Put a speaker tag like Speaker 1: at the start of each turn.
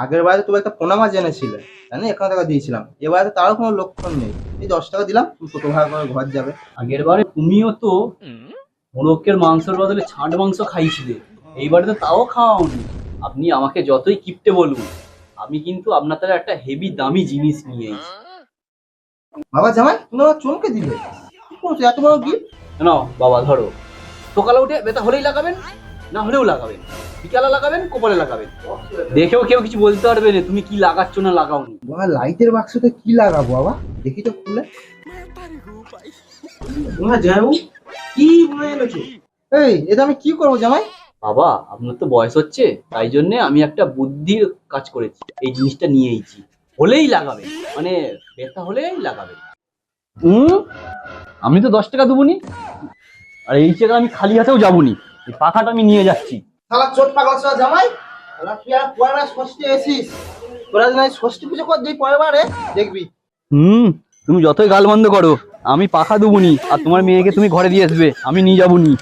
Speaker 1: আগের বারে তুমি একটা পোনা মাছ এনেছিলে, জানি 1,000 টাকা দিয়েছিলাম, এবারে তারও কোনো লক্ষণ নেই। এই 10 টাকা দিলাম, তুমি কত ভাড়া করে ঘর যাবে।
Speaker 2: আগের বারে তুমিও তো মোরগের মাংসের বদলে ছাঁট মাংস খাইছিলে, এইবারে তো তাও খাওয়াওনি। আপনি আমাকে যতই কিপটে বলুন, আমি কিন্তু আপনার দ্বারা একটা হেভি দামি জিনিস নিয়ে এসেছি।
Speaker 1: বাবা জামাই, তুমি আমার চমকে দিলে। কি করছো এত বড় গিফট?
Speaker 2: নাও বাবা ধরো, সকালে উঠে ব্যথা হলেই লাগাবেন, না হলেও লাগাবেন, বিকালে লাগাবেন, কপালে লাগাবেন, দেখেও কেউ কিছু বলতে পারবে না তুমি কি লাগাচ্ছ না লাগাওনি।
Speaker 1: বাবা লাইটের বাক্সতে কি লাগাবো বাবা, দেখি তো খুলে। জামাইবাবু কি মনে এনেছো? এই এটা আমি কি করবো জামাই?
Speaker 2: বাবা আপনার তো বয়স হচ্ছে, তাই জন্য আমি একটা বুদ্ধির কাজ করেছি, এই জিনিসটা নিয়ে এসেছি। হলেই লাগাবেন, মানে ব্যথা হলেই লাগাবেন। আমি তো 10 টাকা দেবনি, আর এই জায়গা আমি খালি হাতেও যাবনি, এই পাখাটা আমি নিয়ে যাচ্ছি।
Speaker 1: শালা চোট পাগলা ছোড়া জামাই, শালা তুই আর পরের বার ষষ্ঠী এসিস, তোরা যদি এই ষষ্ঠী পুজো কর দিই পরের বারে দেখবি।
Speaker 2: তুমি যতই গাল বন্ধ করো, আমি পাখা দেবনি, আর তোমার মেয়েকে তুমি ঘরে দিয়ে আসবে, আমি নিয়ে যাবনি।